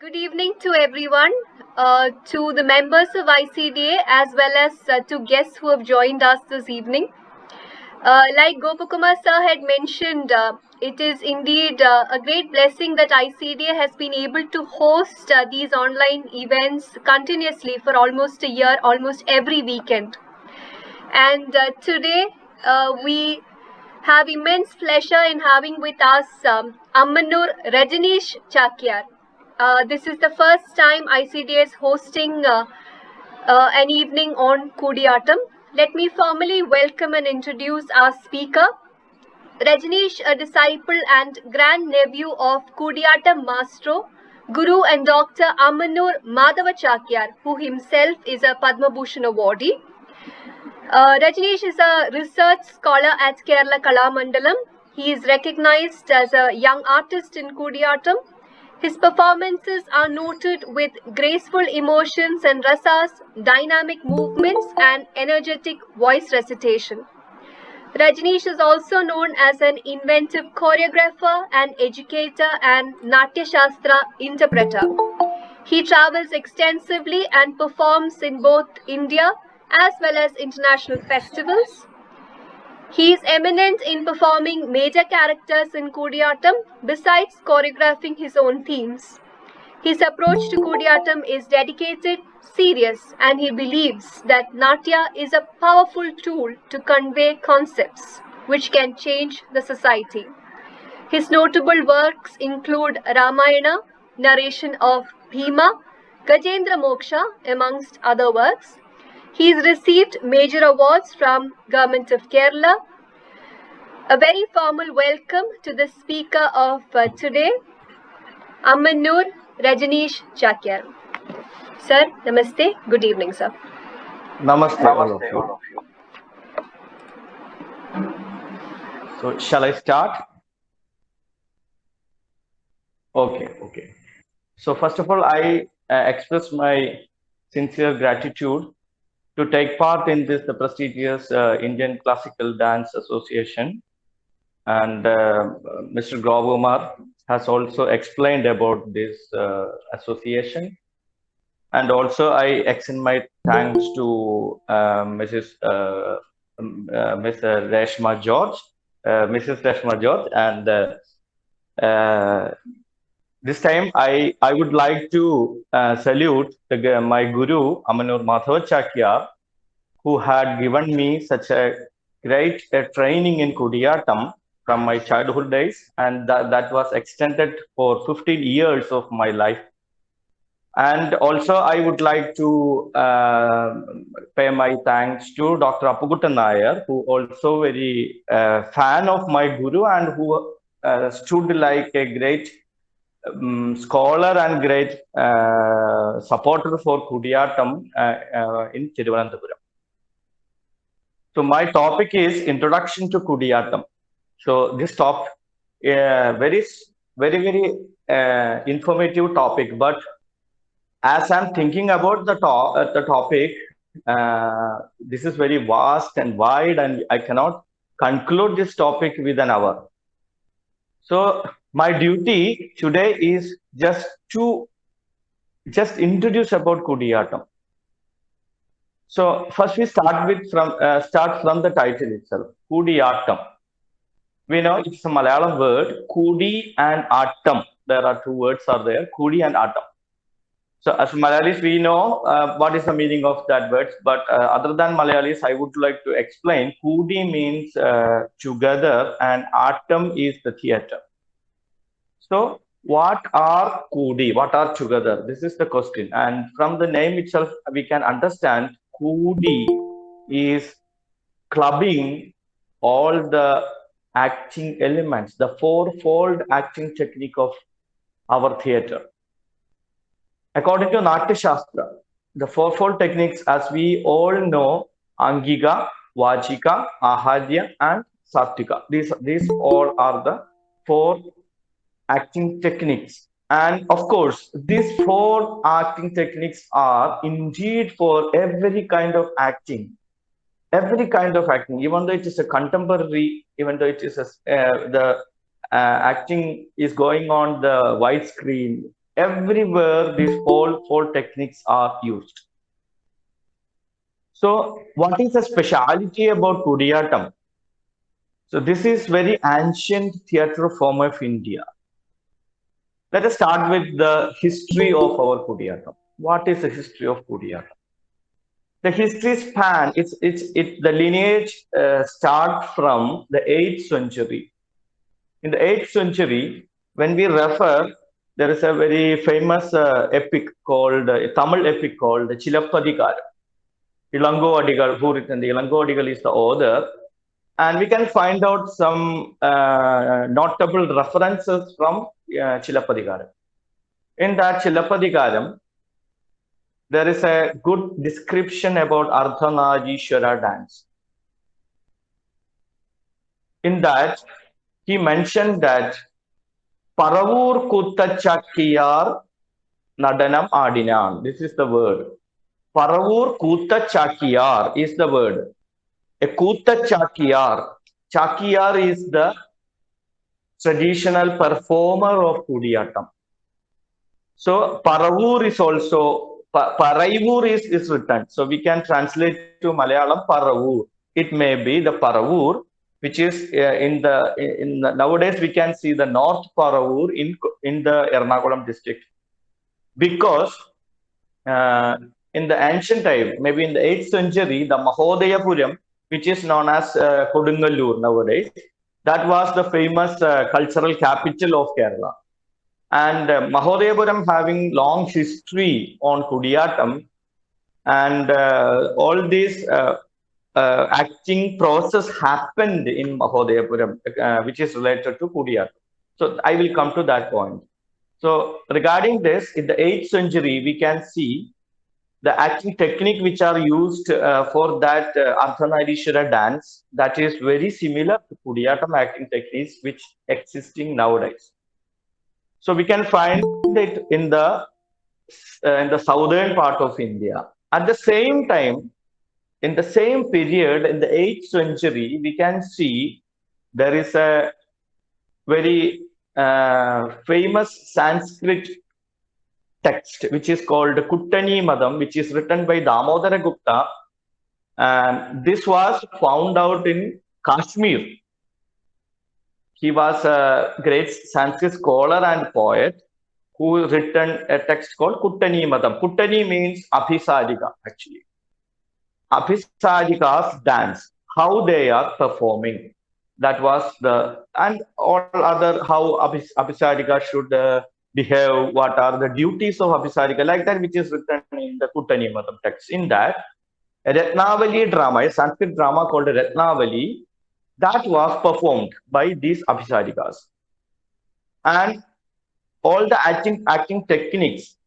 Good evening to everyone, to the members of ICDA as well as to guests who have joined us this evening. Like Gopakumar sir had mentioned, it is indeed a great blessing that ICDA has been able to host these online events continuously for almost a year, almost every weekend. And today we have immense pleasure in having with us Ammanur Rajneesh Chakyar. This is the first time ICDA is hosting an evening on Kudiyatam. Let me formally welcome and introduce our speaker. Rajneesh, a disciple and grandnephew of Kudiyatam Maestro, Guru and Dr. Ammanur Madhava Chakyar, who himself is a Padma Bhushan awardee. Rajneesh is a research scholar at Kerala Kalamandalam. He is recognized as a young artist in Kudiyatam. His performances are noted with graceful emotions and rasas, dynamic movements, and energetic voice recitation. Rajneesh is also known as an inventive choreographer, an educator, and Natya Shastra interpreter. He travels extensively and performs in both India as well as international festivals. He is eminent in performing major characters in Kudiyatam besides choreographing his own themes. His approach to Kudiyatam is dedicated, serious, and he believes that Natya is a powerful tool to convey concepts which can change the society. His notable works include Ramayana, narration of Bhima, Gajendra Moksha, amongst other works. He has received major awards from Government of Kerala. A very formal welcome to the speaker of today, Ammanur Rajneesh Chakyar. Sir, namaste. Good evening, sir. Namaste, all of you. So, shall I start? Okay. So, first of all, I express my sincere gratitude to take part in this the prestigious Indian Classical Dance Association. And Mr. Gopumar has also explained about this association. And also, I extend my thanks to Mrs. Reshma George, Mrs. Reshma George, and this time I would like to salute my Guru Ammanur Madhava Chakyar, who had given me such a great training in Kudiyatam from my childhood days, and that was extended for 15 years of my life. And also, I would like to pay my thanks to Dr. Appukuttan Nair, who also very fan of my Guru and who stood like a great scholar and great supporter for Kudiyatam in Thiruvananthapuram. So my topic is Introduction to Kudiyatam. So this topic, very informative topic, but as I'm thinking about the topic, this is very vast and wide, and I cannot conclude this topic with an hour. So my duty today is just to introduce about Kudiyatam. So first we start from the title itself, Kudiyatam. We know it's a Malayalam word, Kudi and Atam. There are two words are there, Kudi and Atam. So as Malayalis, we know what is the meaning of that word. But other than Malayalis, I would like to explain. Kudi means together, and Atam is the theater. So what are Kudi? What are together? This is the question. And from the name itself, we can understand Kudi is clubbing all the acting elements, the fourfold acting technique of our theater. According to Natya Shastra, the fourfold techniques, as we all know, Angika, Vachika, Ahadya, and Sattika. These all are the four acting techniques. And of course, these four acting techniques are indeed for every kind of acting. Every kind of acting, even though it is a contemporary, even though it is the acting is going on the widescreen, Everywhere these all four techniques are used. So what is the speciality about Kudiyattam? So this is very ancient theatre form of India. Let us start with the history of our Kudiyattam. What is the history of Kudiyattam? The history span, the lineage start from the 8th century. In the 8th century, when we refer, there is a very famous epic called, Tamil epic called the Chilappadikar. Ilango Adigal, who written the Ilango Adigal is the author. And we can find out some notable references from Chilappadikaram. In that Chilappadikaram, there is a good description about Ardhanarishwara dance. In that, he mentioned that Paravur Kuttachakkiyar Nadanam Adinan. This is the word. Paravur Kuttachakkiyar is the word. A Kuttachakkiyar. Chakkiyar is the traditional performer of Kudiyattam. So Paravur is also, Paraivur is written. So we can translate to Malayalam Paravur. It may be the Paravur, which is nowadays we can see the North Paravur in the Ernakulam district. Because in the ancient time, maybe in the 8th century, the Mahodayapuram, which is known as Kodungalur nowadays, that was the famous cultural capital of Kerala. And Mahodayapuram having long history on Kudiyattam, and all this acting process happened in Mahodayapuram, which is related to Kudiyattam. So I will come to that point. So regarding this, in the 8th century, we can see the acting technique which are used for that Ardhanarishwara dance, that is very similar to Kudiyattam acting techniques which existing nowadays. So we can find it in the southern part of India. At the same time, in the same period, in the 8th century, we can see there is a very famous Sanskrit text which is called Kuttani Madam, which is written by Damodara Gupta. And this was found out in Kashmir. He was a great Sanskrit scholar and poet who written a text called Kuttani Madam. Kuttani means Abhisarika, actually. Abhisarika's dance, how they are performing. That was and all other, how Abhisarika should behave, what are the duties of Abhisarika, like that, which is written in the Kuttani Madam text. In that, a Ratnavali drama, a Sanskrit drama called Ratnavali, that was performed by these Abhisarikas. And all the acting techniques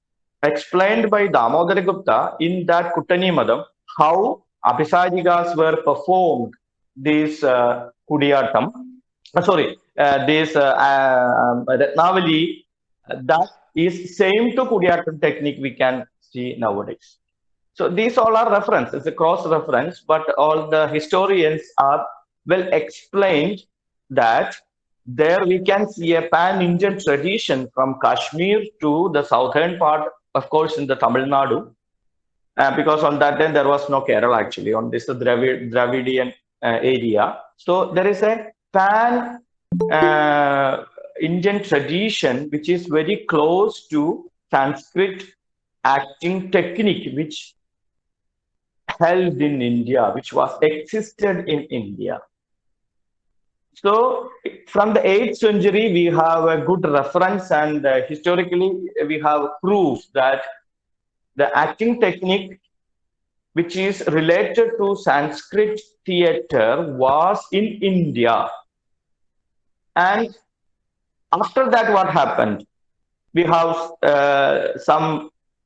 explained by Damodara Gupta in that Kuttani Madam, how Abhisarikas were performed this Kudiyattam, this Ratnavali, that is same to Kudiyattam technique we can see nowadays. So these all are reference, it's a cross reference, but all the historians are well explained that there we can see a pan-Indian tradition from Kashmir to the southern part, of course, in the Tamil Nadu, because on that time there was no Kerala actually, on this Dravidian area. So there is a pan-Indian tradition which is very close to Sanskrit acting technique, which held in India, which was existed in India. So from the 8th century, we have a good reference, and historically we have proof that the acting technique which is related to Sanskrit theatre was in India. And after that, what happened? We have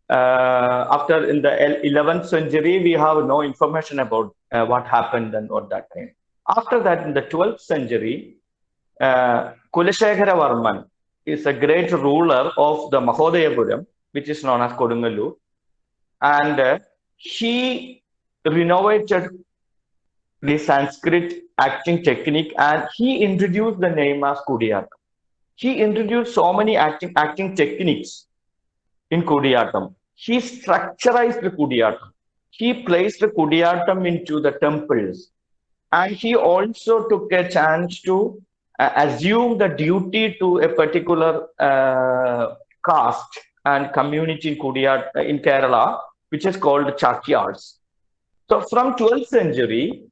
after in the 11th century, we have no information about what happened and at that time. After that, in the 12th century, Kulasekhara Varman is a great ruler of the Mahodayapuram, which is known as Kodungalur. And he renovated the Sanskrit acting technique, and he introduced the name as Kudiyattam. He introduced so many acting techniques in Kudiyatam. He structurized Kudiyatam. He placed Kudiyatam into the temples. And he also took a chance to assume the duty to a particular caste and community in in Kerala, which is called Chakyars. So from 12th century,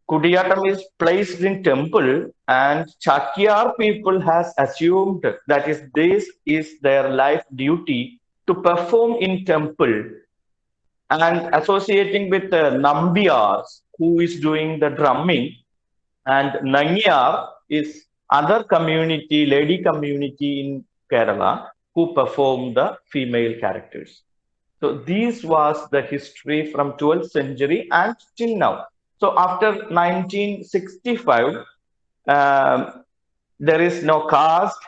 Kudiyatam is placed in temple, and Chakyar people has assumed that is this is their life duty to perform in temple, and associating with Nambiyars, who is doing the drumming, and Nangyar is other community, lady community in Kerala, who perform the female characters. So this was the history from 12th century and till now. So after 1965, um, there is no caste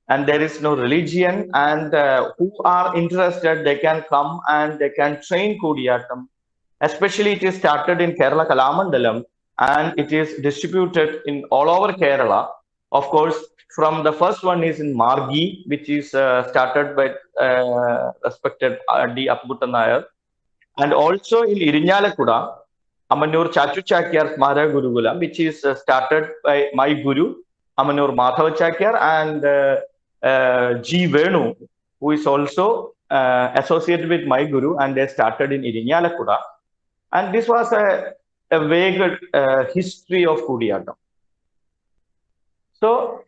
and there is no religion, and who are interested, they can come and they can train Kudiyatam. Especially it is started in Kerala Kalamandalam, and it is distributed in all over Kerala. Of course, from the first one is in Margi, which is started by respected D. Appukutan Nair, and also in Irinyalakuda, Amanur Chachu Chakyar Smara Gurukulam, which is started by my Guru, Amanur Madhava Chakyar, and G. Venu, who is also associated with my Guru, and they started in Irinyalakuda. And this was a vague history of Kudiyatam. So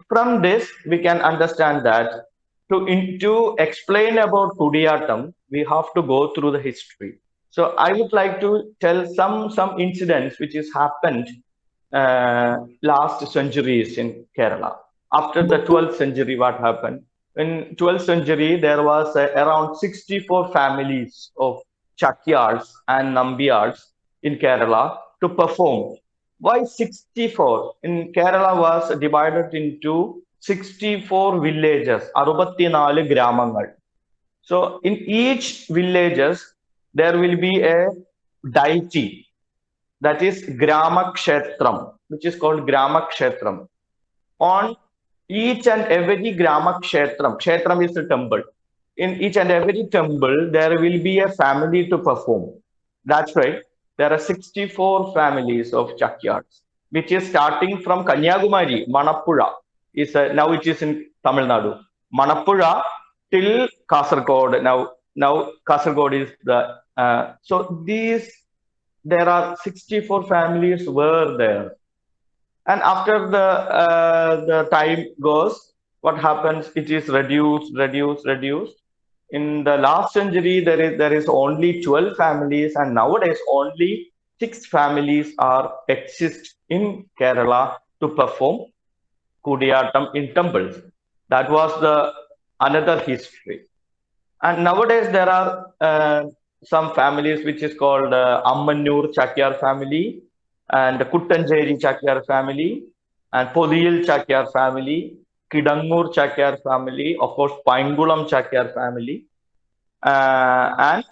from this, we can understand that to explain about Kudiyatam, we have to go through the history. So I would like to tell some incidents which has happened last centuries in Kerala. After the 12th century, what happened? In 12th century, there was around 64 families of Chakyars and Nambiyars in Kerala to perform. Why 64? In Kerala was divided into 64 villages, 64 gramangal. So in each villages, there will be a deity, that is Grama Kshetram, which is called Grama Kshetram. On each and every Grama Kshetram, Kshetram is the temple. In each and every temple, there will be a family to perform. That's right. There are 64 families of Chakyars, which is starting from Kanyakumari, Manappuzha. Now it is in Tamil Nadu. Manappuzha till Kasaragod. Now Kasaragod is the so there are 64 families were there, and after the time goes, what happens? It is reduced. In the last century, there is only 12 families, and nowadays only 6 families are exist in Kerala to perform Kudiyatam in temples. That was the another history. And nowadays there are some families which is called Ammanur Chakyar family, and Kuttanjeri Chakyar family, and Podiyil Chakyar family, Kidangur Chakyar family, of course Paingulam Chakyar family, and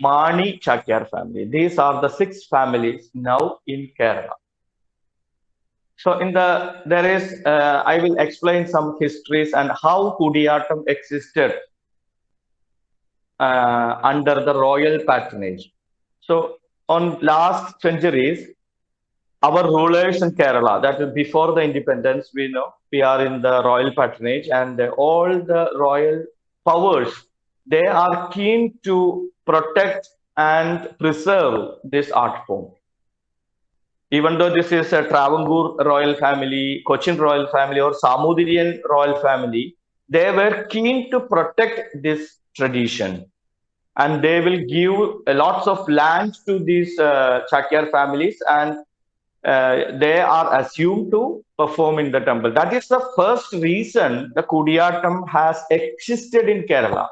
Mani Chakyar family. These are the 6 families now in Kerala. So there is I will explain some histories and how Kudiyatam existed under the royal patronage. So on last centuries, our rulers in Kerala, that is before the independence, we know we are in the royal patronage, and all the royal powers, they are keen to protect and preserve this art form. Even though this is a Travancore royal family, Cochin royal family, or Samudirian royal family, they were keen to protect this tradition. And they will give lots of land to these Chakyar families, and they are assumed to perform in the temple. That is the first reason the Kudiyatam has existed in Kerala.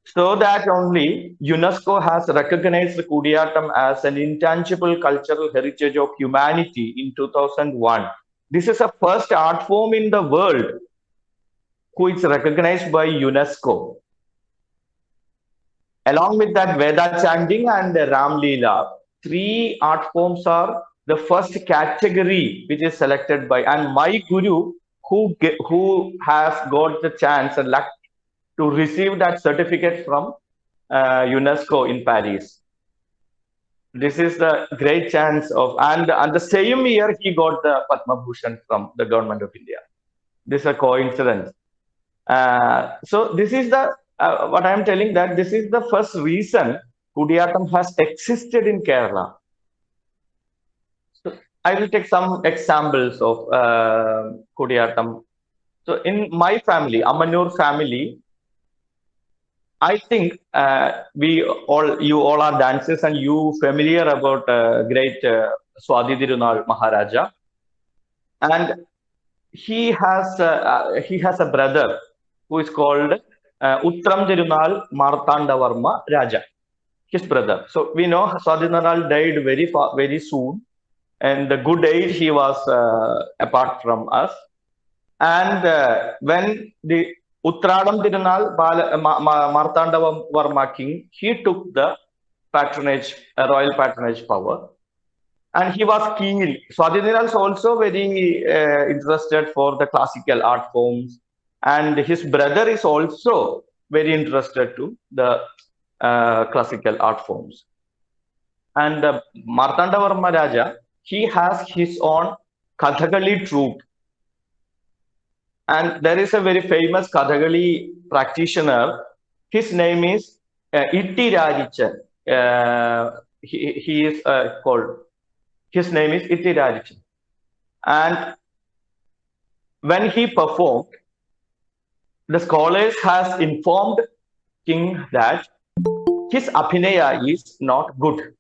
So that only UNESCO has recognized the Kudiyatam as an intangible cultural heritage of humanity in 2001. This is the first art form in the world who is recognized by UNESCO. Along with that, Veda chanting and Ram Leela, 3 art forms are the first category which is selected by, and my Guru who has got the chance and luck to receive that certificate from UNESCO in Paris. This is the great chance of, and the same year he got the Padma Bhushan from the government of India. This is a coincidence. So this is the what I am telling, that this is the first reason Kudiyattam has existed in Kerala. So I will take some examples of Kudiyattam. So in my family, Amanur family, I think you all are dancers and you familiar about great Swadhi Tirunal Maharaja, and he has a brother who is called Uttram Tirunal Martandavarma Raja, his brother. So we know Swadhi Tirunal died very soon, and the good age he was apart from us. And when the Uttradam Tirunal Martandavarma king, he took the patronage, royal patronage power, and he was keen. Swadhi Tirunal is also very interested for the classical art forms, and his brother is also very interested to the classical art forms. And Martandavarma Raja, he has his own Kathakali troupe. And there is a very famous Kathakali practitioner. His name is Itti Rajichan. He is called. His name is Itti Rajichan. And when he performed, the scholars has informed king that his abhinaya is not good.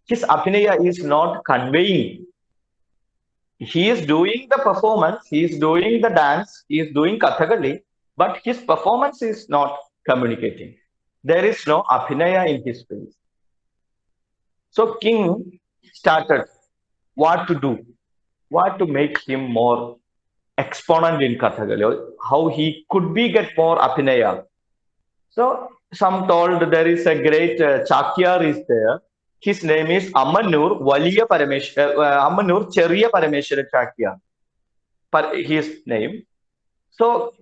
His abhinaya is not conveying. He is doing the performance, he is doing the dance, he is doing Kathakali, but his performance is not communicating. There is no abhinaya in his face. So king started what to do, what to make him more exponent in Kathakali, how he could be get more abhinaya. So some told there is a great Chakyar is there. His name is Amanur Valiya Parameshwar, Amanur Cheriya Parameshwara Chakyar. His name. So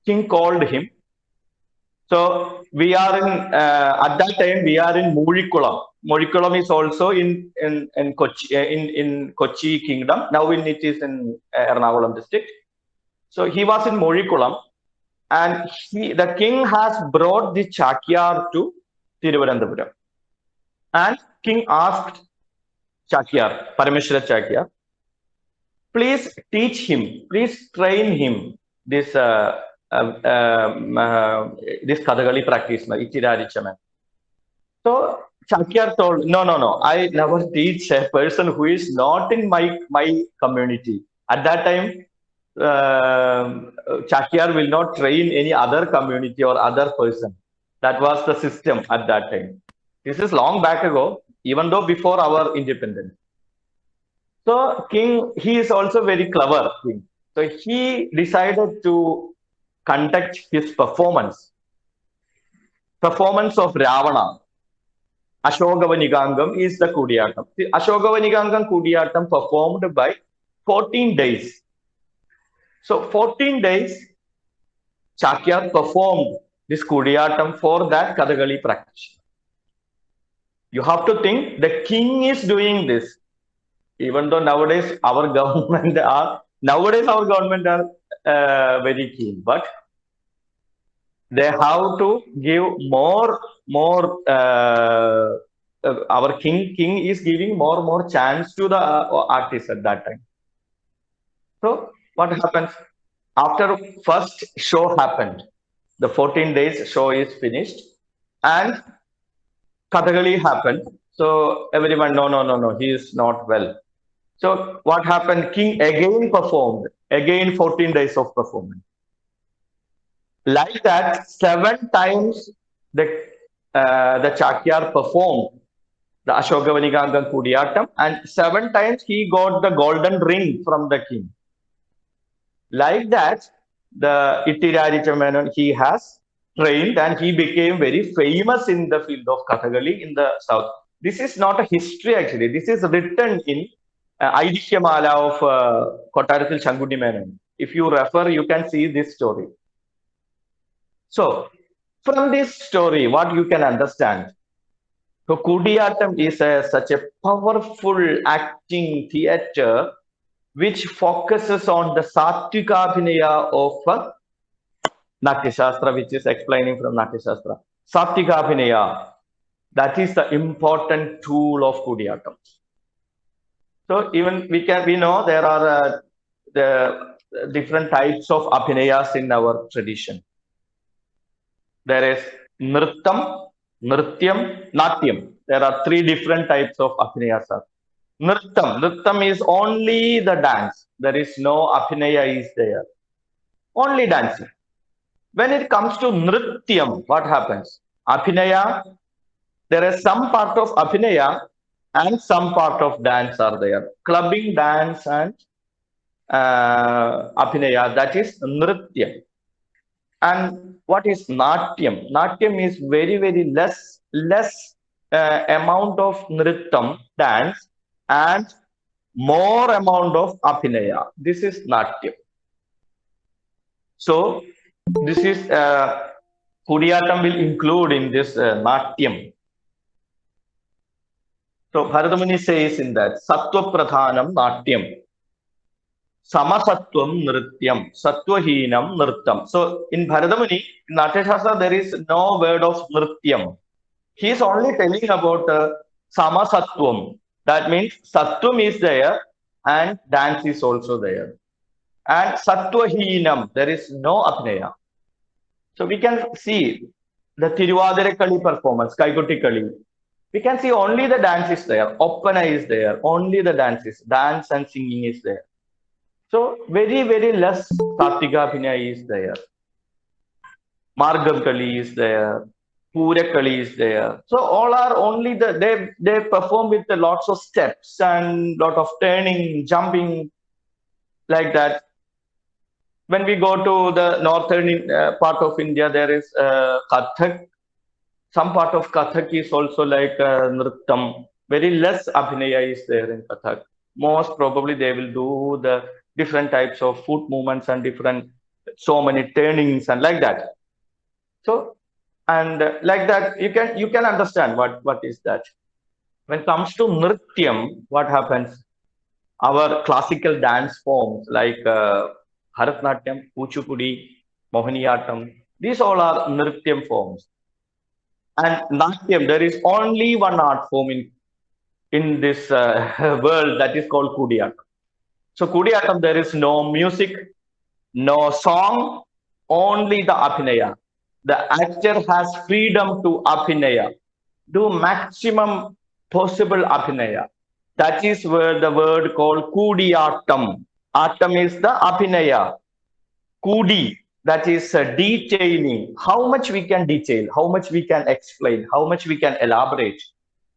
king called him. So we are in at that time we are in Murikulam. Murikulam is also in Kochi kingdom. Now it is in Ernakulam district. So he was in Murikulam, and the king has brought the Chakyar to Thiruvananthapuram. And king asked Chakyar, Parameshwara Chakyar, please teach him, please train him this this Kathakali practice, Itti Rajichan. So Chakyar told, no, I never teach a person who is not in my community. At that time, Chakyar will not train any other community or other person. That was the system at that time. This is long back ago, even though before our independence. So king, he is also very clever king. So he decided to conduct his performance of Ravana. Ashokavanigangam is the Kudiyattam. Ashokavanigangam Kudiyattam performed by 14 days. So 14 days, Chakyar performed this Kudiyattam for that Kathakali practice. You have to think the king is doing this. Even though nowadays our government are very keen, but they have to give more. Our king is giving more chance to the artists at that time. So what happens after first show happened? The 14 days show is finished, and Kathakali happened. So everyone, no, he is not well. So what happened? King again performed. Again 14 days of performance. Like that, 7 times the Chakyar performed the Ashokavanigangam Kudiyattam, and 7 times he got the golden ring from the king. Like that, the Itti Rajichan Menon, he has trained and he became very famous in the field of Kathakali in the south. This is not a history actually. This is written in Aidishyamala of Kottarathil Shankuti Menon. If you refer, you can see this story. So From this story, what you can understand? So Kudiyattam is such a powerful acting theatre which focuses on the Sattvika Abhinaya of Natya Shastra, which is explaining from Natya Shastra. Sattvika Abhinaya, that is the important tool of Kudiyattam. So even we know there are the different types of abhinayas in our tradition. There is Nrittam, Nrityam, Natyam. There are three different types of abhinayas. Nrittam is only the dance. There is no abhinaya is there. Only dancing. When it comes to Nrityam, what happens? Abhinaya, there is some part of abhinaya and some part of dance are there. Clubbing, dance and abhinaya, that is Nrityam. And what is Natyam? Natyam is very less amount of Nrittam, dance, and more amount of Abhinaya. This is Natyam. So this is Kudiyattam will include in this Natyam. So Bharatamuni says in that Sattva Pradhanam Natyam. Samasatvam Nrityam, Sattvahinam Nrittam. So in Bharadamuni, in Natya Shastra, there is no word of Nrityam. He is only telling about Samasatvam. That means Sattvam is there and dance is also there. And Sattvahinam, there is no Abhinaya. So we can see the Tiruvadirakali performance, Kaikutikali. We can see only the dance is there, Oppana is there, only the dance and singing is there. So very less Sattvika Abhinaya is there. Margam Kali is there. Pura Kali is there. So all are only they perform with lots of steps and lot of turning, jumping, like that. When we go to the northern part of India, there is Kathak. Some part of Kathak is also like Nrittam. Very less Abhinaya is there in Kathak. Most probably they will do the different types of foot movements and so many turnings and like that. So, and like that, you can understand what is that. When it comes to Nrityam, what happens? Our classical dance forms like Bharatnatyam, Kuchipudi, Mohiniyattam, these all are Nrityam forms. And Natyam, there is only one art form in this world, that is called Kudiyattam. So Kudiyattam, there is no music, no song, only the Abhinaya. The actor has freedom to Abhinaya, do maximum possible Abhinaya. That is where the word called Kudiyattam. Attam is the Abhinaya. Kudi, that is detailing. How much we can detail, how much we can explain, how much we can elaborate.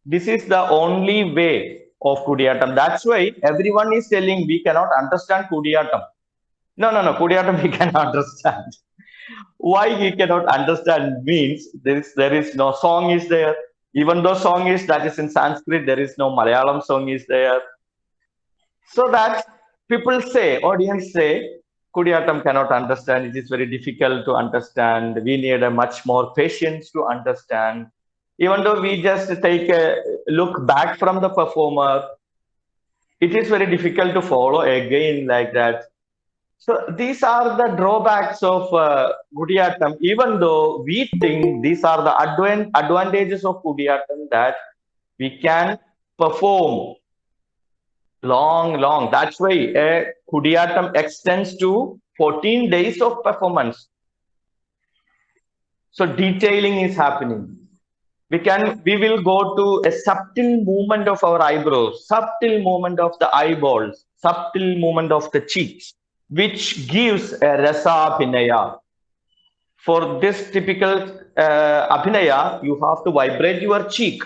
This is the only way of Kudiyattam. That's why everyone is telling we cannot understand Kudiyattam. No, Kudiyattam we can understand. Why we cannot understand means there is no song is there. Even though song is that is in Sanskrit, there is no Malayalam song is there. So that people say, audience say, Kudiyattam cannot understand. It is very difficult to understand. We need a much more patience to understand. Even though we just take a look back from the performer, it is very difficult to follow again like that. So these are the drawbacks of Kudiyattam. Even though we think these are the advantages of Kudiyattam, that we can perform long. That's why Kudiyattam extends to 14 days of performance. So detailing is happening. We will go to a subtle movement of our eyebrows, subtle movement of the eyeballs, subtle movement of the cheeks, which gives a rasa abhinaya. For this typical abhinaya, you have to vibrate your cheek.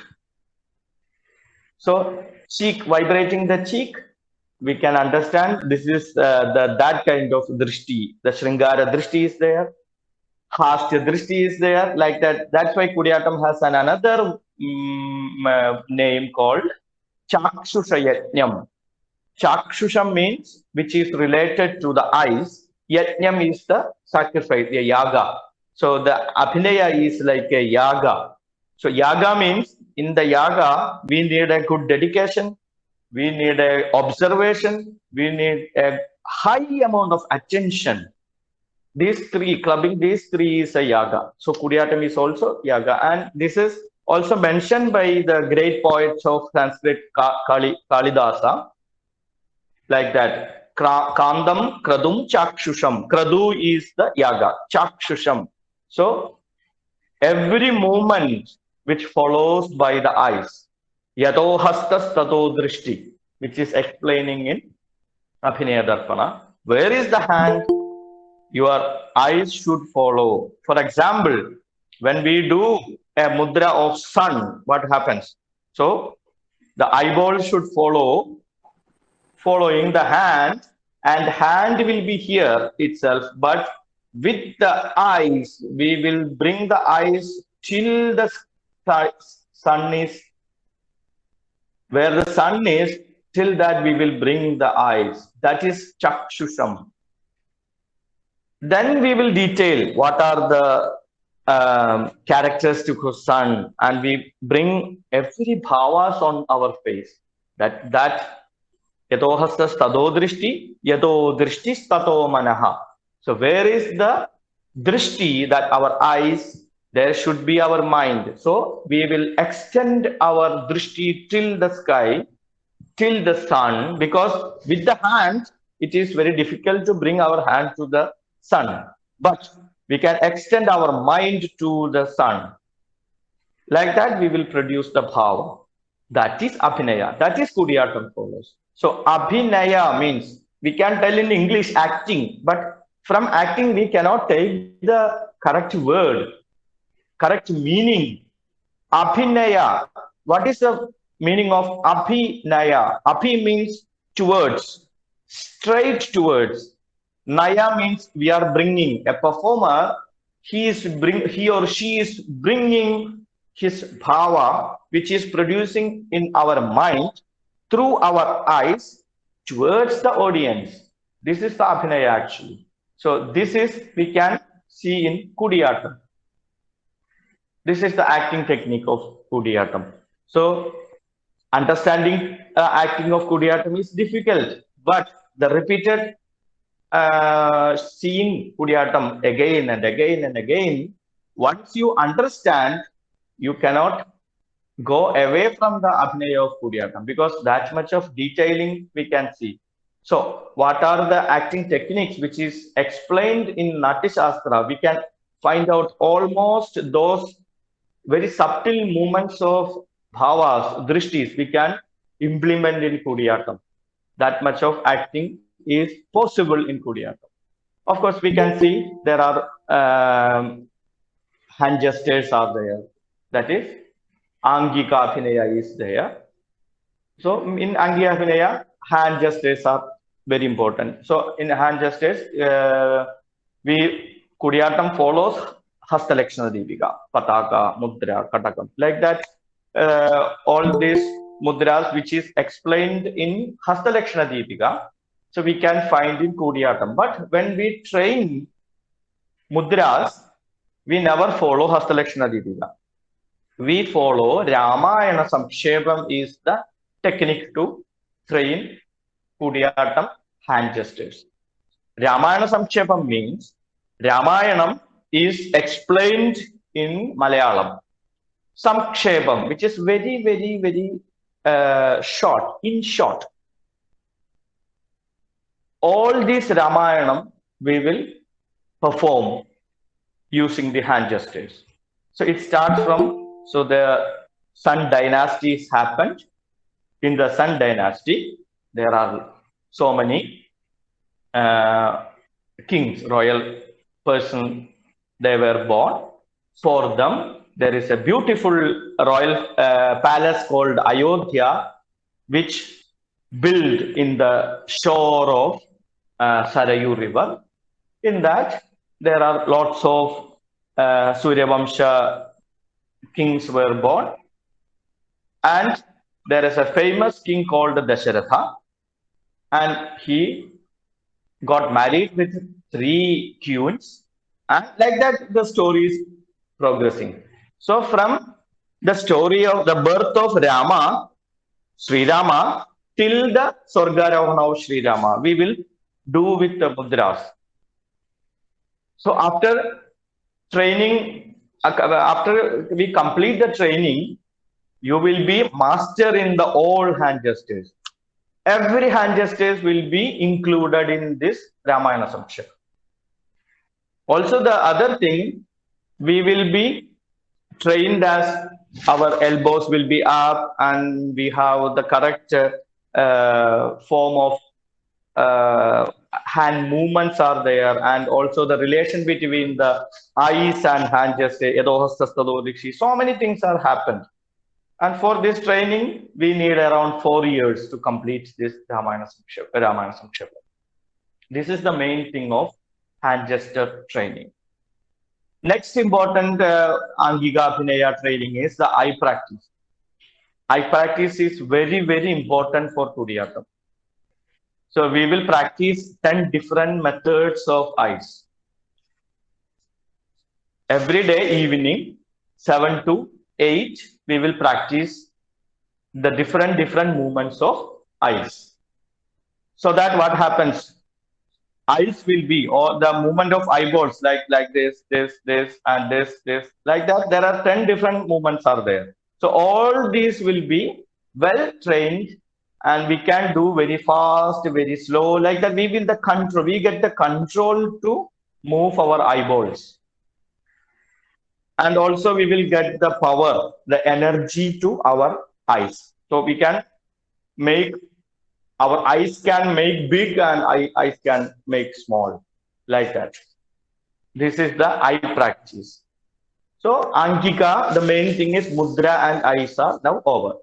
So cheek, vibrating the cheek, we can understand this is that kind of drishti. The Shringara drishti is there. Hastya drishti is there, like that. That's why Kudiyattam has another name called Chakshusha Yajnam. Chakshusha means which is related to the eyes. Yajnam is the sacrifice, the yaga. So the Abhinaya is like a yaga. So yaga means in the yaga, we need a good dedication, we need a observation, we need a high amount of attention. These three, clubbing these three is a yaga. So Kudiyatam is also yaga. And this is also mentioned by the great poets of Sanskrit, Kalidasa, like that. Kandam, Kradum, Chakshusham. Kradu is the yaga, Chakshusham. So every movement which follows by the eyes, Yato hastas tato drishti, which is explaining in Abhinaya Darpana. Where is the hand? Your eyes should follow. For example, when we do a mudra of sun, what happens? So the eyeball should follow, following the hand, and hand will be here itself, but with the eyes, we will bring the eyes till the sun is, where the sun is, till that we will bring the eyes. That is chakshusham. Then we will detail what are the characteristics of sun, and we bring every bhavas on our face. That yato hastas tado drishti, yato drishtis tato manaha. So where is the drishti, that our eyes, there should be our mind. So we will extend our drishti till the sky, till the sun, because with the hand, it is very difficult to bring our hand to the sun. But we can extend our mind to the sun. Like that, we will produce the bhava. That is Abhinaya. That is Kudiyatam follows. So Abhinaya means, we can tell in English acting, but from acting we cannot take the correct word, correct meaning. Abhinaya. What is the meaning of Abhinaya? Abhi means towards, straight towards. Naya means we are bringing. A performer, he or she is bringing his bhava, which is producing in our mind through our eyes towards the audience. This is the Abhinaya actually. So this is, we can see in Kudiyatam. This is the acting technique of Kudiyatam. So understanding acting of Kudiyatam is difficult, but the repeated seeing Kudiyatam again and again and again, once you understand, you cannot go away from the Abhinaya of Kudiyatam, because that much of detailing we can see. So what are the acting techniques which is explained in Natya Shastra? We can find out almost those very subtle movements of bhavas, drishtis, we can implement in Kudiyatam. That much of acting is possible in Kudiyatam. Of course, we can see there are hand gestures are there. That is, Angika Abhinaya is there. So in Angika Abhinaya, hand gestures are very important. So in hand gestures, Kudiyatam follows Hastalakshana Deepika, Pataka, Mudra, Katakam. Like that, all these mudras which is explained in Hastalakshana Deepika, so we can find in Kudiyatam. But when we train mudras, we never follow Hastalakshana Deepika. We follow Ramayana Samkshepam is the technique to train Kudiyatam hand gestures. Ramayana Samkshepam means Ramayanam is explained in Malayalam. Samkshepam, which is very, very, very short, in short. All these Ramayanam we will perform using the hand gestures. So it starts from, so the Sun dynasties happened. In the Sun dynasty, there are so many kings, royal person, they were born. For them, there is a beautiful royal palace called Ayodhya, which built in the shore of Sarayu river. In that, there are lots of Suryavamsha kings were born. And there is a famous king called Dasharatha. And he got married with 3 queens. And like that, the story is progressing. So, from the story of the birth of Rama, Sri Rama, till the Swargarohana of Sri Rama, we will do with the mudras. So, after training, after we complete the training, you will be master in the all hand gestures. Every hand gestures will be included in this Ramayana Samshaya. Also, the other thing, we will be trained as our elbows will be up and we have the correct form of hand movements are there, and also the relation between the eyes and hand gesture. So many things are happened. And for this training, we need around 4 years to complete this Ramayana Samshaya. This is the main thing of hand gesture training. Next important Angika Abhinaya training is the eye practice. Eye practice is very, very important for Kudiyattam. So we will practice 10 different methods of eyes. Every day evening, 7 to 8, we will practice the different movements of eyes. So that what happens? Eyes will be, or the movement of eyeballs, like this, and this, like that. There are 10 different movements are there. So all these will be well trained, and we can do very fast, very slow, like that. We will the control. We get the control to move our eyeballs, and also we will get the power, the energy to our eyes. So we can make our eyes can make big and eyes can make small, like that. This is the eye practice. So Angika, the main thing is mudra and eyes are now over.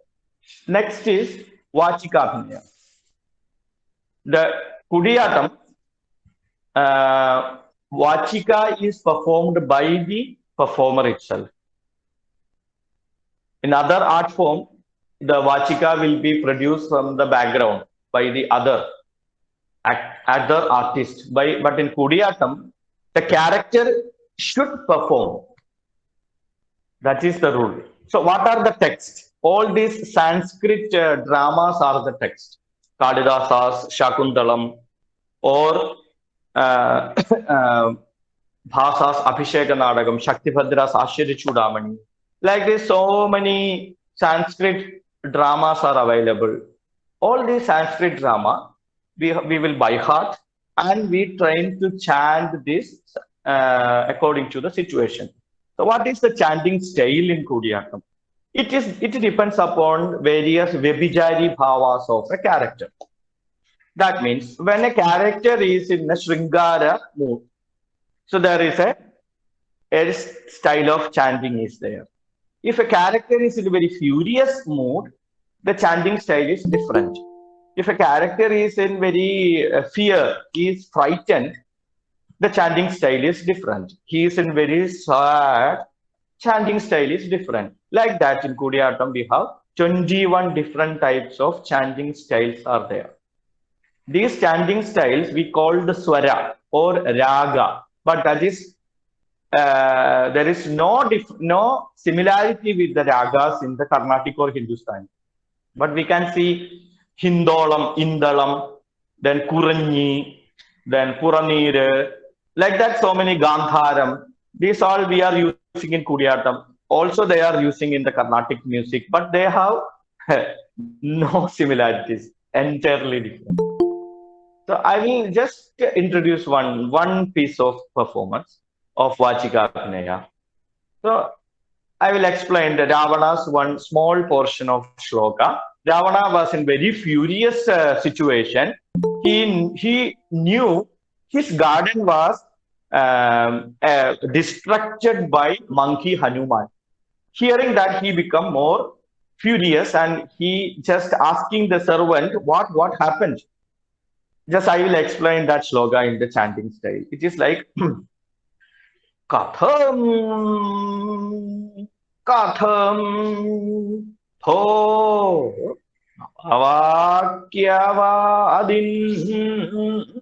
Next is Vachika Abhinaya. The Kudiyattam, Vachika is performed by the performer itself. In other art form, the Vachika will be produced from the background by the other artist. But in Kudiyattam, the character should perform. That is the rule. So what are the texts? All these Sanskrit dramas are the text. Kalidasa's Shakuntalam, or Bhasa's Abhisheka Nadagam, Shaktibadra's Ashiri Chudamani. Like this, so many Sanskrit dramas are available. All these Sanskrit drama, we will by heart, and we try to chant this according to the situation. So what is the chanting style in Kudiyattam? It depends upon various Vebhijari bhavas of a character. That means when a character is in a Sringara mood, so there is a style of chanting is there. If a character is in a very furious mood, the chanting style is different. If a character is in very fear, he is frightened, the chanting style is different. He is in very sad, chanting style is different. Like that, in Kudiyattam, we have 21 different types of chanting styles are there. These chanting styles we call the swara or raga, but that is there is no similarity with the ragas in the Carnatic or Hindustani. But we can see Hindolam, Indalam, then Kuranyi, then Puranir, like that. So many Gandharam. These all we are using in Kudiyattam. Also, they are using in the Carnatic music, but they have no similarities, entirely different. So I will just introduce one piece of performance of Vachika Abhinaya. So I will explain the Ravana's one small portion of shloka. Ravana was in very furious situation. He knew his garden was destructed by monkey Hanuman. Hearing that, he become more furious, and he just asking the servant, what happened? Just I will explain that shloka in the chanting style. It is like Katham Tho Avakyavadin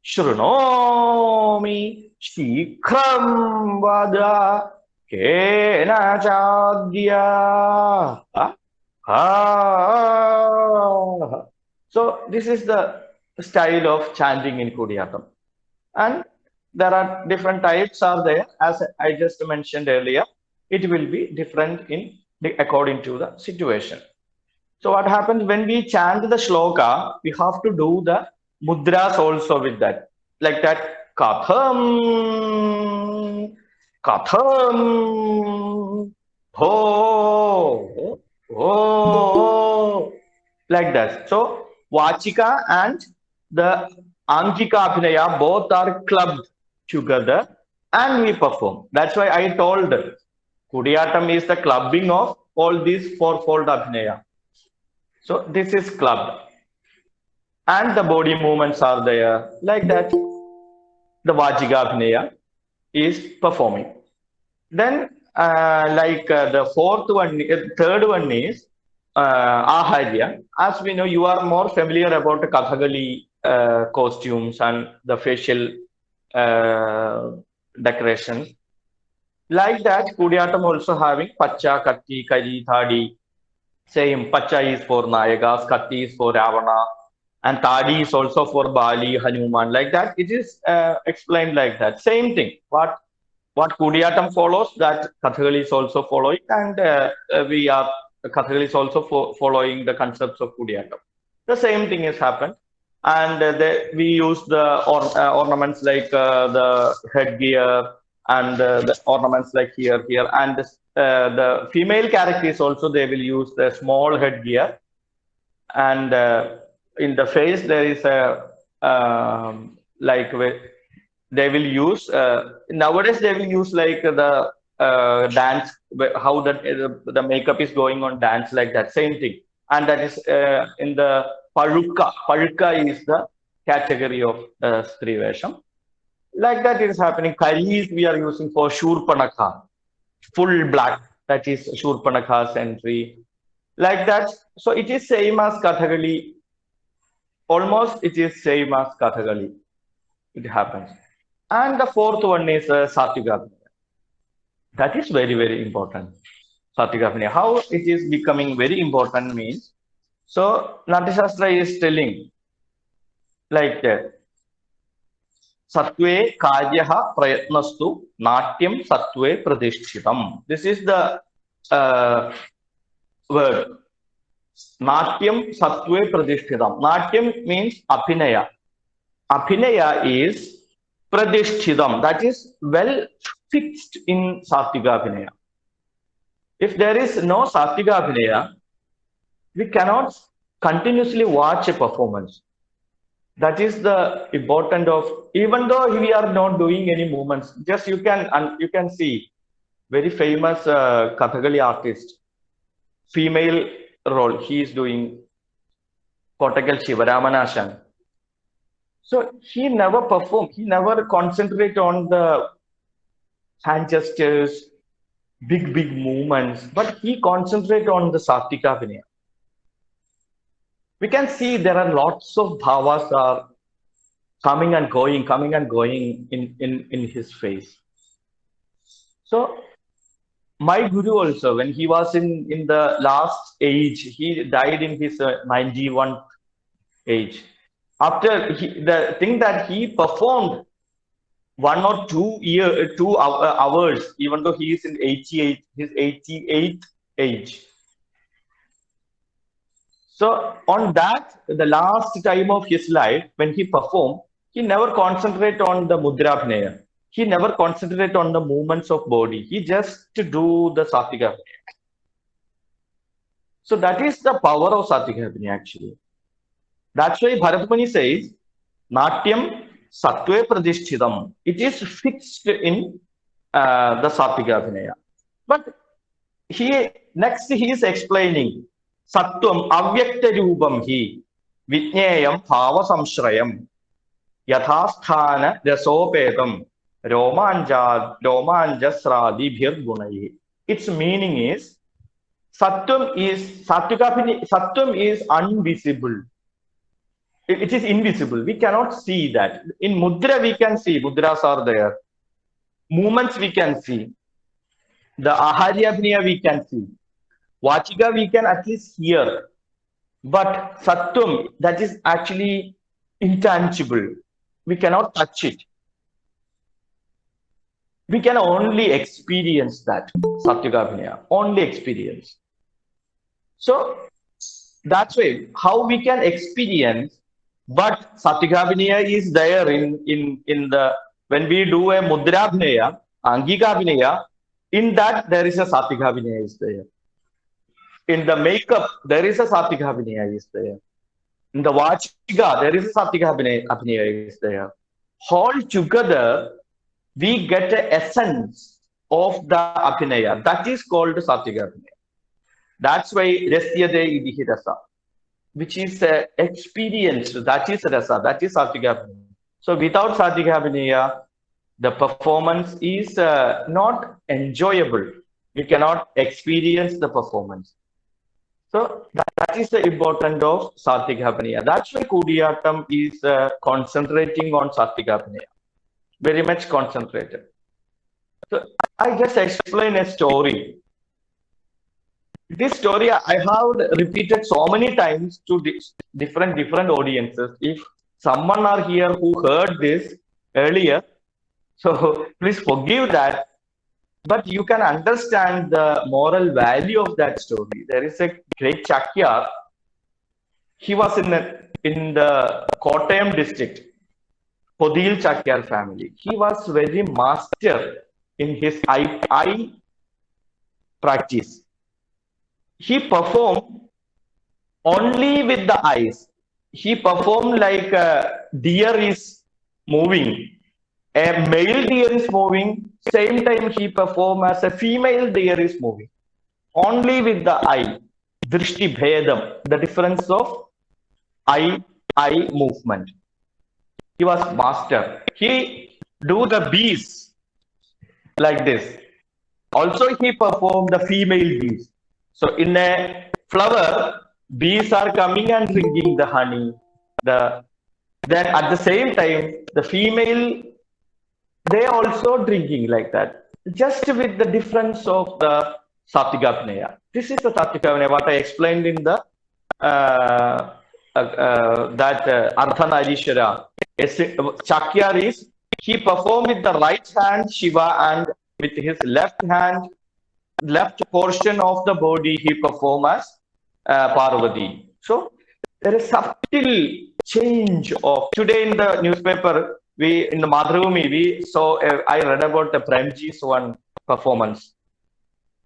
Shrunomi Shikram Vada Kena Chadya. So this is the style of chanting in Kudiyatam. And there are different types are there. As I just mentioned earlier, it will be different according to the situation. So what happens when we chant the shloka, we have to do the mudras also with that. Like that, katham, katham, ho, ho, like that. So Vachika and the Angika Abhinaya both are clubbed together and we perform. That's why I told Kudiyatam is the clubbing of all these fourfold Abhinaya. So this is clubbed. And the body movements are there. Like that, the Vachika Abhinaya is performing. Then the third one is Aharya. As we know, you are more familiar about the Kathakali costumes and the facial decorations. Like that, Kudiyatam also having Pacha, Katti, Kari, Thadi. Same, Pacha is for Nayagas, Katti is for Ravana, and Thadi is also for Bali, Hanuman. Like that, it is explained like that. Same thing. What Kudiyatam follows, that Kathakali is also following, and Kathakali is also following the concepts of Kudiyatam. The same thing has happened, and we use the ornaments like the headgear and the ornaments like here, and the female characters also they will use the small headgear, and in the face there is a they will use nowadays they will use like the dance, how the makeup is going on dance, like that same thing, and that is in the palukka is the category of Stri Vesham. Like that it is happening. Karis we are using for Shurpanakha, full black, that is Shurpanakha's entry, like that. So it is same as Kathakali, almost it is same as Kathakali, it happens. And the fourth one is Satvika. That is very, very important. Satvika. How it is becoming very important means, so Natyashastra is telling like that. Sattve karyaha prayatnastu natyam sattve pradishchitam. This is the word. Natyam sattve pradishchitam. Natyam means abhinaya. Abhinaya is pradishthidam, that is well fixed in Sattvika Abhinaya. If there is no Sattvika Abhinaya, we cannot continuously watch a performance. That is the important of, even though we are not doing any movements, just you can see very famous Kathakali artist, female role, he is doing Kottakkal Shivaramanashan. So he never performed, he never concentrate on the hand gestures, big movements, but he concentrate on the Sattvika Abhinaya. We can see there are lots of bhavas are coming and going in his face. So my guru also, when he was in the last age, he died in his 91 age. After the thing that he performed 1 or 2 hours, even though he is in 88, his 88th age. So on that, the last time of his life, when he performed, he never concentrate on the mudra abhinaya. He never concentrate on the movements of body. He just do the Sattvika Abhinaya. So that is the power of Sattvika Abhinaya actually. That's why Bharat Muni says, Natyam Sattve Pradishthidam. It is fixed in the Sattvika Abhinaya. But next he is explaining, Sattvam Avyakta Rupam hi Vijneyam Bhava Samshrayam Yathasthana Rasopetam Romanja Sradi Bhir Gunai. Its meaning is, Sattvam is unvisible. it is invisible. We cannot see that. In mudra we can see, mudras are there. Movements we can see. The aharyabhiniya we can see. Vachika we can at least hear. But sattvam, that is actually intangible. We cannot touch it. We can only experience that, Satyagabhiniya, only experience. So that's why how we can experience, but Satyagabhiniya is there in the, when we do a Mudrabhiniya, Angikabhiniya, in that there is a Satyagabhiniya is there. In the makeup, there is a Satyagabhiniya is there. In the Vachika, there is a Satyagabhiniya is there. All together, we get an essence of the Abhinaya. That is called Satyagabhiniya. That's why Rasyade Idihi Rasa, which is experienced, that is Rasa, that is Satyagabhiniya. So without Satyagabhiniya, the performance is not enjoyable. We cannot experience the performance. So that is the importance of Satyagabhiniya. That's why Kudiyatam is concentrating on Satyagabhiniya. Very much concentrated. So I just explain a story. This story I have repeated so many times to different audiences. If someone are here who heard this earlier, so please forgive that. But you can understand the moral value of that story. There is a great Chakyar. He was in the Kottayam district, Podil Chakyar family. He was very master in his eye practice. He performed only with the eyes. He performed like a deer is moving. A male deer is moving. Same time he performed as a female deer is moving. Only with the eye. Drishti bhedam. The difference of eye movement. He was master. He do the bees like this. Also he performed the female bees. So in a flower, bees are coming and drinking the honey. Then at the same time, the female, they also drinking like that. Just with the difference of the Satyagabhiniya. This is the Satyagabhiniya, what I explained in the Ardhanarishwara. Chakyar is, he performed with the right hand Shiva and with his left hand, left portion of the body he performed as Parvati. So there is subtle change of, today in the newspaper, in the Madhurabhumi, we saw, I read about the Premji's one performance.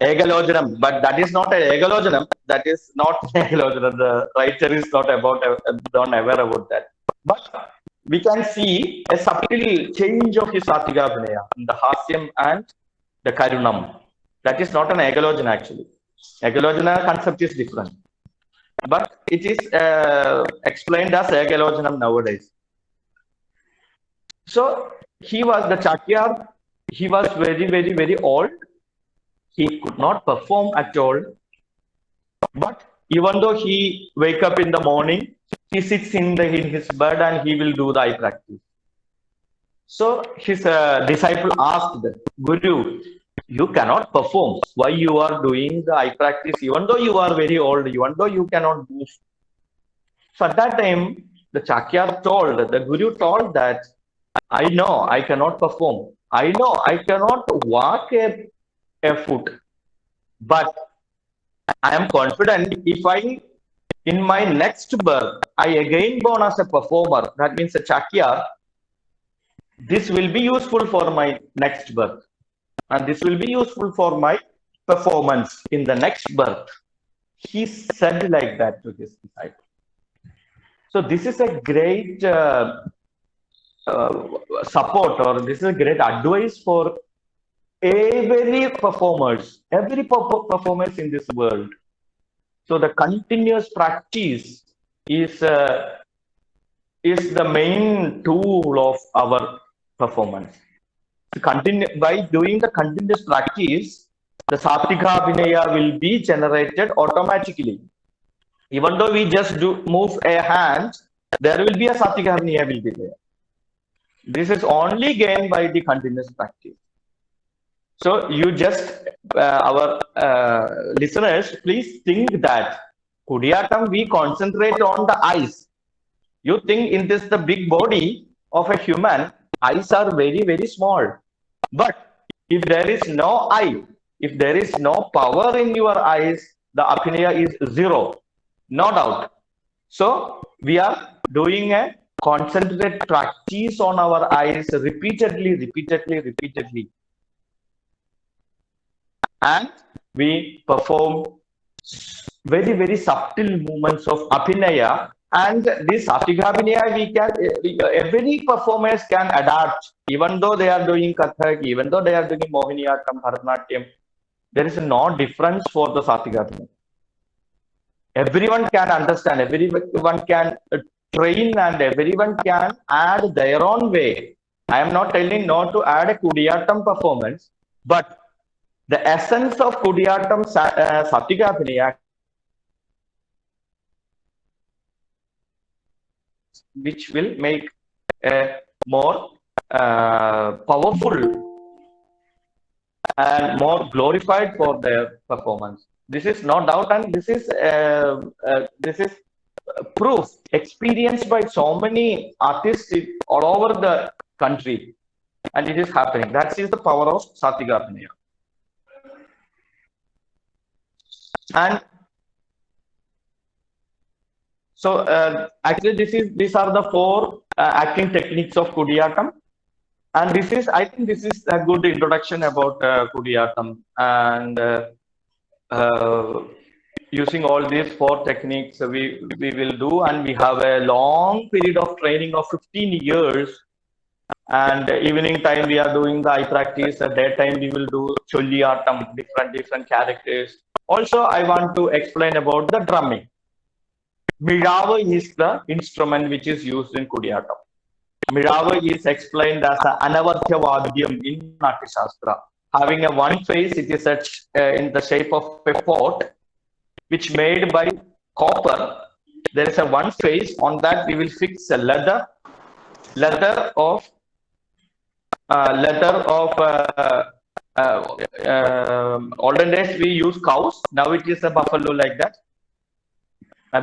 Egalojanam, but that is not an Egalojanam. That is not Egalojanam. The writer is not aware about that. But we can see a subtle change of his Satyagabhiniya in the Hasyam and the Karunam. That is not an Egalojana actually. Egalojana concept is different. But it is explained as Egalojanam nowadays. So he was the Chakyar. He was very old. He could not perform at all. But even though he wake up in the morning, he sits in his bed and he will do the eye practice. So his disciple asked, Guru, you cannot perform. Why you are doing the eye practice even though you are very old, even though you cannot move? So at that time, the Chakyar the Guru told that, I know I cannot perform. I know I cannot walk a foot. But I am confident if in my next birth, I again born as a performer, that means a Chakyar, this will be useful for my next birth. And this will be useful for my performance in the next birth. He said like that to his disciple. So this is a great support, or this is a great advice for every performers in this world. So the continuous practice is the main tool of our performance. By doing the continuous practice, the Satyagabhiniya will be generated automatically. Even though we just move a hand, there will be a Satvika Abhinaya will be there. This is only gained by the continuous practice. So you just, our listeners, please think that Kudiyatam, we concentrate on the eyes. You think in this, the big body of a human, eyes are very, very small. But if there is no eye, if there is no power in your eyes, the Abhinaya is zero, no doubt. So we are doing a concentrated practice on our eyes repeatedly. And we perform very, very subtle movements of Abhinaya. And this Satvika Abhinaya, we can, every performers can adapt, even though they are doing Kathak, even though they are doing Mohiniyattam, Bharatanatyam, there is no difference for the Satvika Abhinaya. Everyone can understand, everyone can train, and everyone can add their own way. I am not telling not to add a Kudiyattam performance, but the essence of Kudiyattam Satvika Abhinaya, which will make a more powerful and more glorified for their performance. This is no doubt, and this is proof experienced by so many artists all over the country, and it is happening. That is the power of Satvika Abhinaya. And so actually these are the four acting techniques of Kudiyattam. And this is, I think this is a good introduction about Kudiyattam. And using all these four techniques, we will do, and we have a long period of training of 15 years. And evening time we are doing the eye practice. At daytime we will do Cholliyattam, different characters. Also, I want to explain about the drumming. Mizhavu is the instrument which is used in Kudiyattam. Mizhavu is explained as an Anavartya Vadyam in Natya Shastra. Having a one face, it is in the shape of a pot, which made by copper. There is a one face. On that we will fix a leather of olden days we use cows. Now it is a buffalo like that.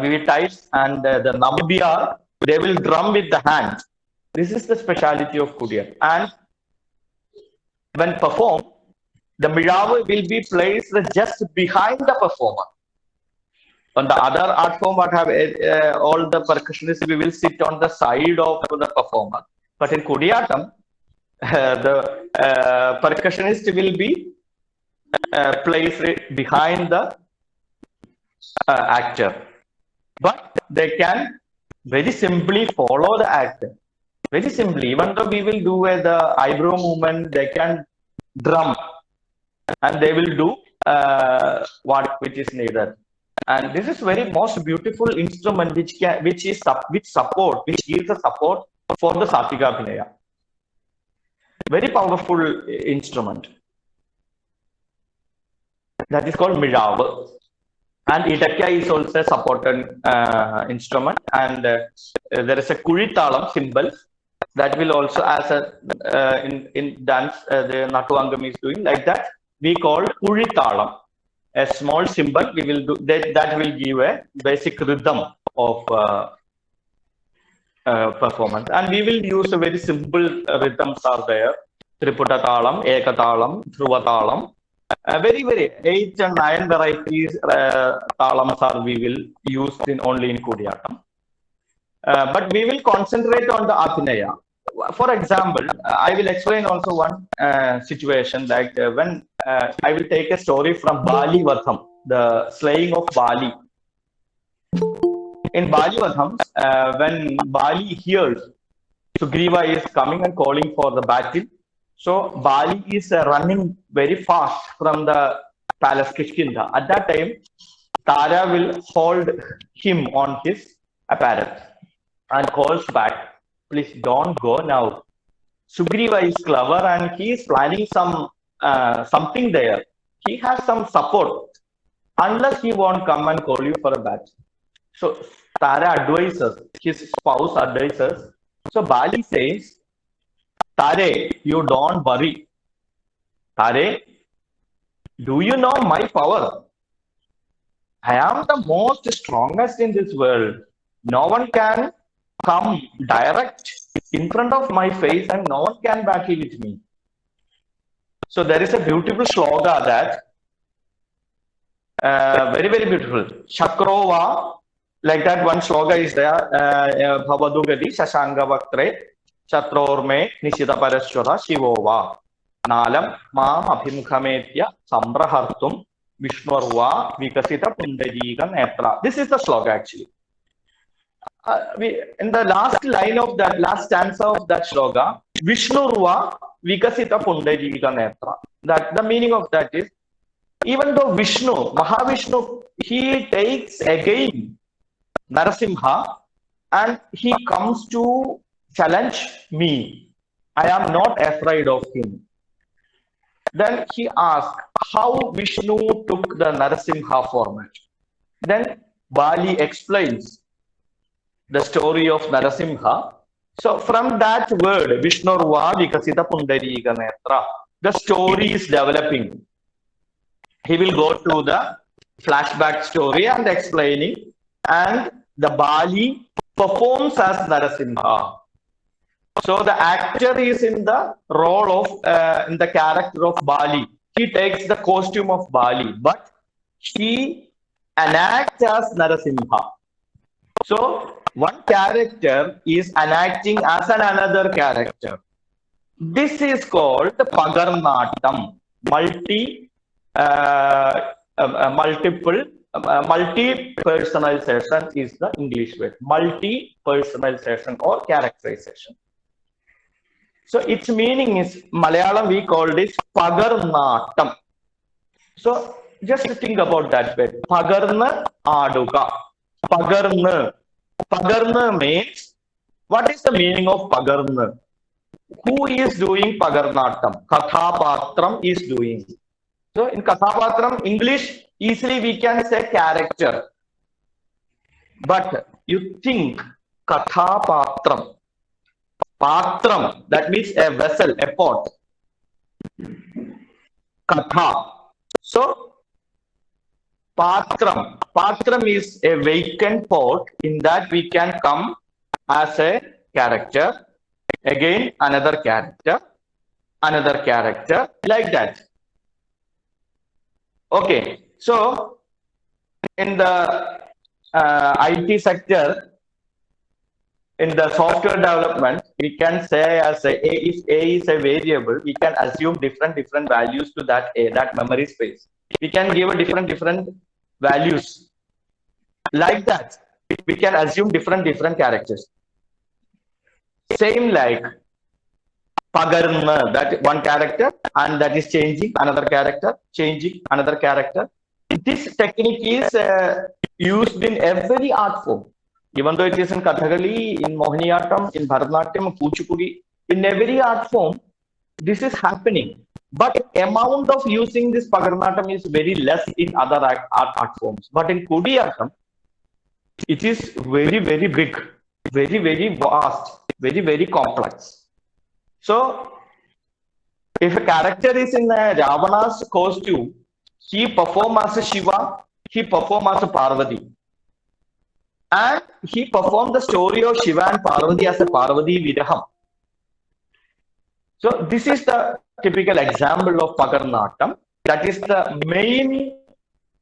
We will tie, and the Nambiyar, they will drum with the hand. This is the speciality of Kudiyattam. And when performed, the Mizhavu will be placed just behind the performer. On the other art form, what have all the percussionists, we will sit on the side of the performer. But in Kudiyattam, the percussionist will be placed behind the actor. But they can very simply follow the actor. Very simply, even though we will do the eyebrow movement, they can drum, and they will do which is needed. And this is very most beautiful instrument which gives a support for the Satvika Abhinaya. Very powerful instrument. That is called Mizhavu. And Idakya is also a supported instrument, and there is a Kuritalam symbol that will also, as a in dance, the Natuangam is doing like that. We call Kuritalam, a small symbol. We will do that will give a basic rhythm of performance, and we will use a very simple rhythms are there: Triputa Talam, Ekatalam, Thruvatalam. Very 8 and 9 varieties talams are we will use only in Kudiyattam. But we will concentrate on the Abhinaya. For example, I will explain also one situation, like when I will take a story from Bali Vadham, the slaying of Bali. In Bali Vadham, when Bali hears Sugriva is coming and calling for the battle, so Bali is running very fast from the palace Kishkinda. At that time, Tara will hold him on his apparel and calls back, please don't go now. Sugriva is clever and he is planning something there. He has some support. Unless he won't come and call you for a battle. So Tara advises, his spouse advises. So Bali says, Tare, you don't worry. Tare, do you know my power? I am the most strongest in this world. No one can come direct in front of my face and no one can battle with me. So there is a beautiful sloga that, very, very beautiful. Shakrova, like that one sloga is there. Bhavadugadi, Shashanga Vaktre, Chatrorme, Nishita Parashwara, Shivova. Nalam, Mam, Abhimukhametya, Sambrahartum, Vishnuarva, Vikasita Pundarika Netra. This is the sloga actually. In the last line of that, last stanza of that sloga, Vishnurva Vikasita Pundarika Netra. That the meaning of that is, even though Vishnu, Mahavishnu, he takes again Narasimha and he comes to challenge me. I am not afraid of him. Then he asked how Vishnu took the Narasimha format. Then Bali explains the story of Narasimha. So from that word, Vishnurva Vikasita Pundarika Netra, the story is developing. He will go to the flashback story and explaining, and the Bali performs as Narasimha. So the actor is in the role of, in the character of Bali. He takes the costume of Bali, but he enacts as Narasimha. So one character is enacting as another character. This is called Pagarnatam, multi-personalization is the English word. Multi-personalization or characterization. So its meaning is, Malayalam we call this Pagarnatam. So just think about that word. Pagarna aduga. Pagarna. Pagarna means, what is the meaning of Pagarna? Who is doing Pagarnatam? Kathapatram is doing. So in Kathapatram, English, easily we can say character. But you think Kathapatram. Patram, that means a vessel, a pot. Katha. So Patram. Patram is a vacant pot. In that we can come as a character. Again, another character. Another character. Like that. Okay. So in the IT sector, in the software development, we can say as if A is a variable, we can assume different values to that A, that memory space. We can give a different values. Like that, we can assume different characters. Same like Pagarna, that one character, and that is changing another character, changing another character. This technique is used in every art form. Even though it is in Kathakali, in Mohiniyattam, in Bharatanatyam, Kuchipudi, in every art form, this is happening. But amount of using this Pagarnatam is very less in other art forms. But in Kudiyattam, it is very big, very vast, very complex. So, if a character is in Ravana's costume, he performs as a Shiva, he performs as a Parvati. And he performed the story of Shiva and Parvati as a Parvati Viraham. So this is the typical example of Pagarnatam. That is the main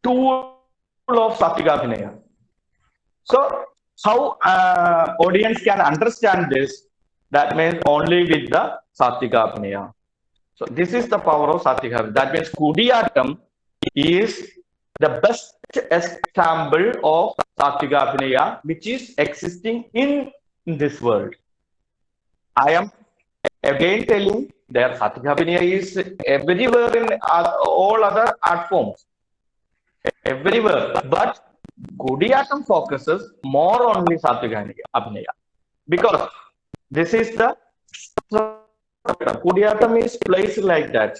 tool of Satyakabhinaya. So how audience can understand this? That means only with the Satyakabhinaya. So this is the power of Satyakabhinaya. That means Kudiyattam is the best example of Satyakabhinaya which is existing in this world. I am again telling that Satyakabhinaya is everywhere in all other art forms. Everywhere. But Kudiyattam focuses more on the Satyakabhinaya. Because this is the Kudiyattam is placed like that.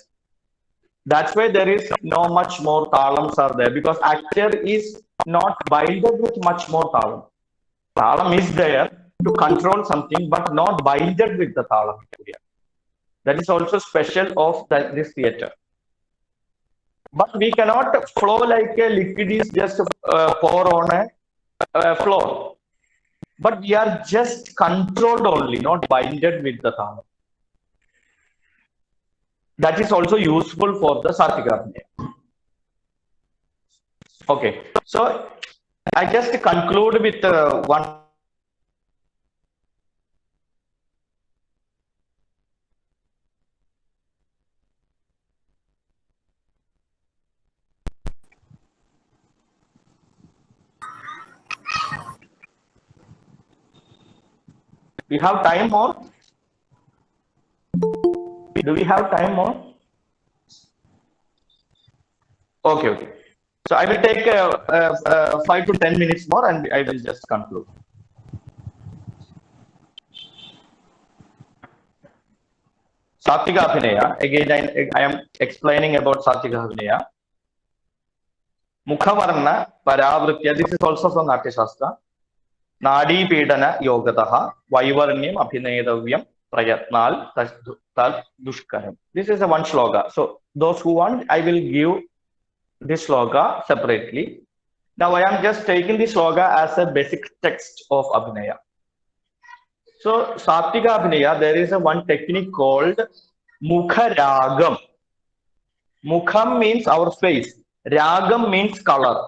That's why there is no much more talams are there, because actor is not binded with much more talam. Talam is there to control something, but not binded with the talam. That is also special of this theater. But we cannot flow like a liquid is just pour on a floor. But we are just controlled only, not binded with the talam. That is also useful for the Satvika. Okay, so I just conclude with one. We have time more? Do we have time more? Okay, okay. So I will take 5 to 10 minutes more and I will just conclude. Satvika Abhinaya, again I am explaining about Satvika Abhinaya. Mukhavarna Paravritya, this is also from Natya Shastra. Nadi Pedana Yogataha, Vaivarnyam Abhinayavyam Prayatnal Tal Dushkaram. This is a one sloga. So those who want, I will give this sloga separately. Now I am just taking this sloga as a basic text of Abhinaya. So Satvika Abhinaya, there is a one technique called Mukha Ragam. Mukham means our face. Ragam means color.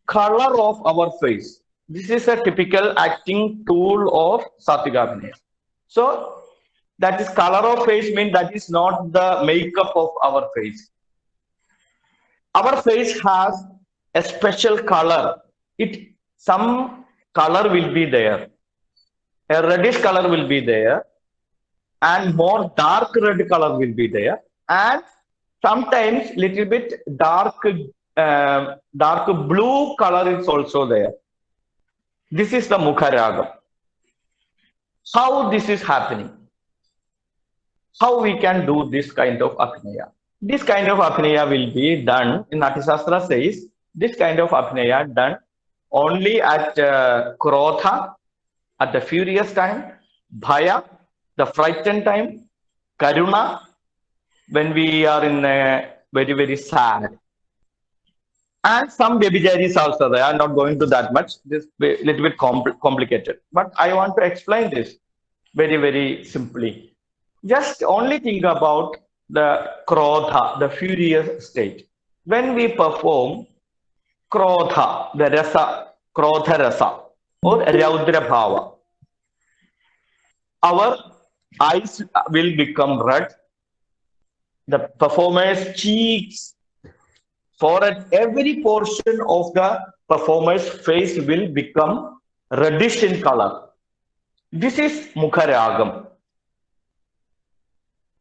Color of our face. This is a typical acting tool of Satvika Abhinaya. So that is color of face means that is not the makeup of our face. Our face has a special color. Some color will be there. A reddish color will be there, and more dark red color will be there, and sometimes little bit dark blue color is also there. This is the Mukha Ragam. How this is happening? How we can do this kind of Abhinaya? This kind of Abhinaya will be done, in Natya Shastra says, this kind of Abhinaya done only at Krodha, at the furious time, Bhaya, the frightened time, Karuna, when we are in very, very sad. And some Vyabhicharis also there. I am not going to that much. This is a little bit complicated. But I want to explain this very, very simply. Just only think about the Krodha, the furious state. When we perform Krodha, the rasa, Krodha rasa, or Raudra Bhava, our eyes will become red. The performer's cheeks, forehead, every portion of the performer's face will become reddish in color. This is Mukha Ragam.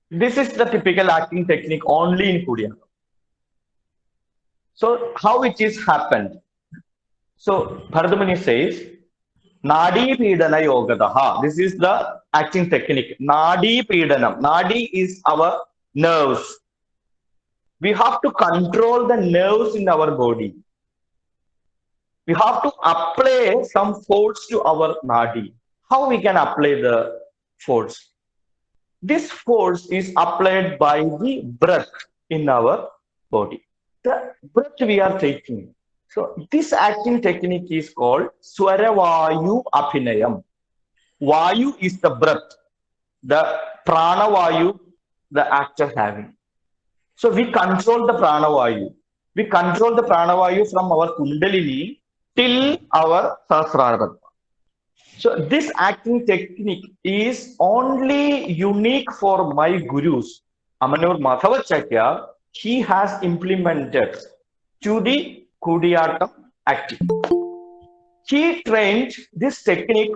This is the typical acting technique only in Kudiyam. So how it is happened? So Bharadamuni says, Nadi Pidana Yogataha. This is the acting technique. Nadi Pidanam. Nadi is our nerves. We have to control the nerves in our body. We have to apply some force to our nadi. How we can apply the force? This force is applied by the breath in our body. The breath we are taking. So this acting technique is called Swaravayu Abhinayam. Vayu is the breath, the prana vayu the actor having. So we control the pranavayu. We control the pranavayu from our kundalini till our sahasrara. So this acting technique is only unique for my gurus. Amanur Madhavacharya, he has implemented to the Kudiyatam acting. He trained this technique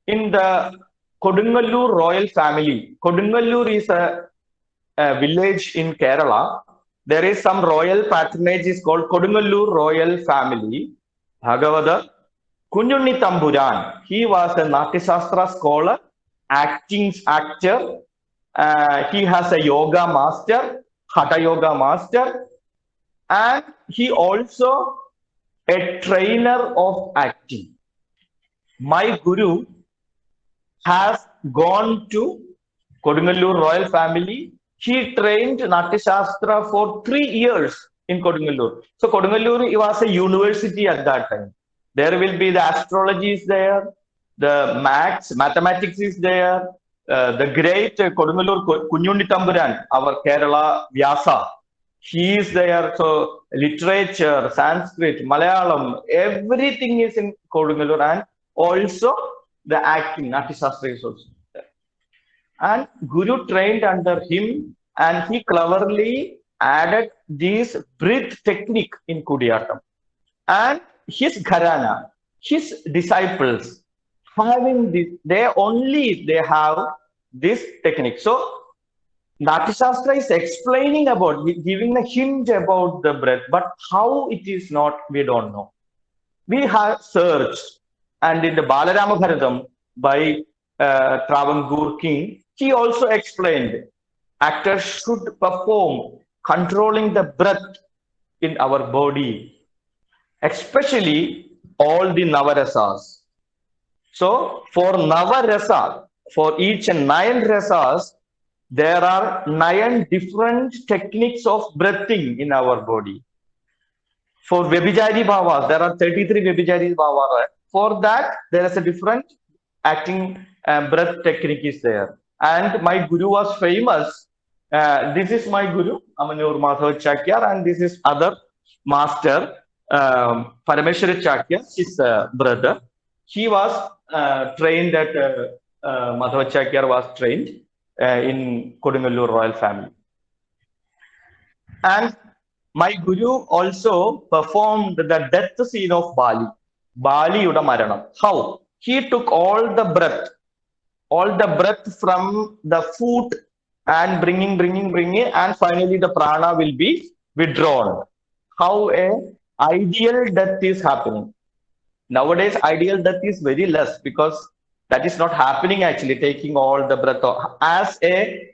in the Kodungallur royal family. Kodungallur is a village in Kerala. There is some royal patronage is called Kodungallur royal family. Bhagavata Kunjunni Tamburan. He was a Natya Shastra scholar, actor. He has a yoga master, Hatha yoga master, and he also a trainer of acting. My guru has gone to Kodungalur royal family. He trained Natya Shastra for 3 years in Kodungalur. So Kodungalur was a university at that time. There will be the astrology is there, the mathematics is there, the great Kodungalur Kunyundi Tamburan, our Kerala Vyasa, he is there. So literature, Sanskrit, Malayalam, everything is in Kodungalur, and also the acting, Natya Shastra is also there. And Guru trained under him, and he cleverly added this breath technique in Kudiyatam. And his gharana, his disciples, having this, they have this technique. So Natya Shastra is explaining about, giving a hint about the breath, but how it is not, we don't know. We have searched, and in the Balarama Bharatam by Travancore king, he also explained actors should perform controlling the breath in our body, especially all the Navarasas. So for Navarasa, for each 9 rasas, there are 9 different techniques of breathing in our body. For Vyabhijari Bhavas, there are 33 Vyabhijari Bhavas. For that, there is a different acting breath technique is there. And my guru was famous. This is my guru, Amanur Madhav Chakyar, and this is other master, Parameshwara Chakyar, his brother. He was trained at Madhav Chakyar was trained in Kodungalur royal family. And my guru also performed the death scene of Bali. Bali Yuda Maranam. How? He took all the breath from the foot and bringing, and finally the prana will be withdrawn. How a ideal death is happening. Nowadays, ideal death is very less because that is not happening actually, taking all the breath as a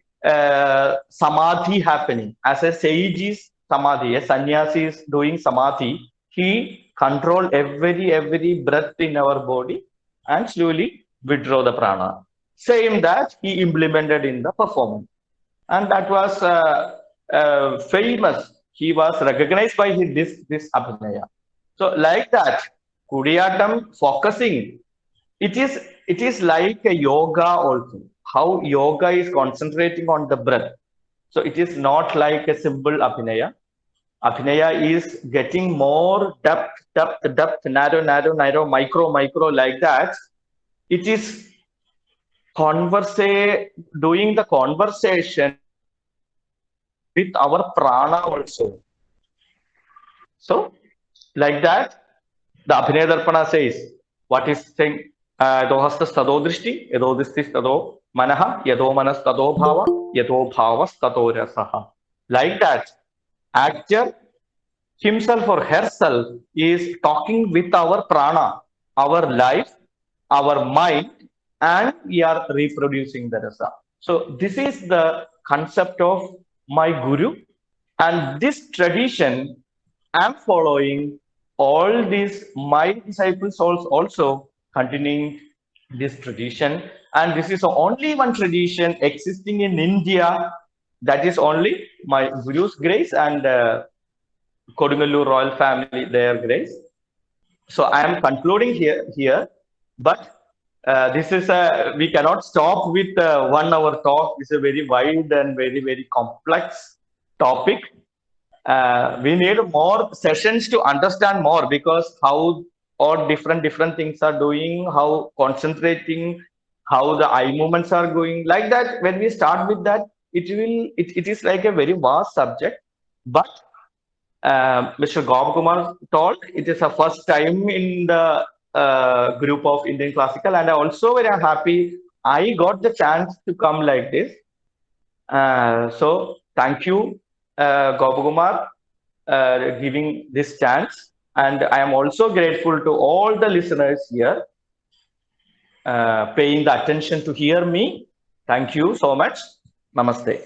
samadhi happening, as a sage is samadhi, a sannyasi is doing samadhi. He control every breath in our body and slowly withdraw the prana. Same that he implemented in the performance, and that was famous. He was recognized by this Abhinaya. So like that, Kudiyatam focusing, it is like a yoga also. How yoga is concentrating on the breath. So it is not like a simple Abhinaya. Abhinaya is getting more depth, narrow, micro, like that. It is doing the conversation with our prana also. So, like that, the Abhinaya Darpana says, what is saying? Dohasta stado drishti, yado drishti stado manaha, yado manas stado bhava, yado bhava stado rasaha. Like that, actor himself or herself is talking with our prana, our life, our mind, and we are reproducing the rasa. So this is the concept of my guru, and this tradition I am following. All these my disciples also continuing this tradition, and this is only one tradition existing in India. That is only my guru's grace and Kodungalur royal family, their grace. So I am concluding here, but this is we cannot stop with 1 hour talk. It's a very wide and very complex topic. We need more sessions to understand more, because how all different things are doing, how concentrating, how the eye movements are going. Like that, when we start with that, it is like a very vast subject. But Mr. Gopakumar told it is the first time in the group of Indian classical, and I also very happy I got the chance to come like this. So thank you, Gopakumar, giving this chance, and I am also grateful to all the listeners here paying the attention to hear me. Thank you so much. Namaste.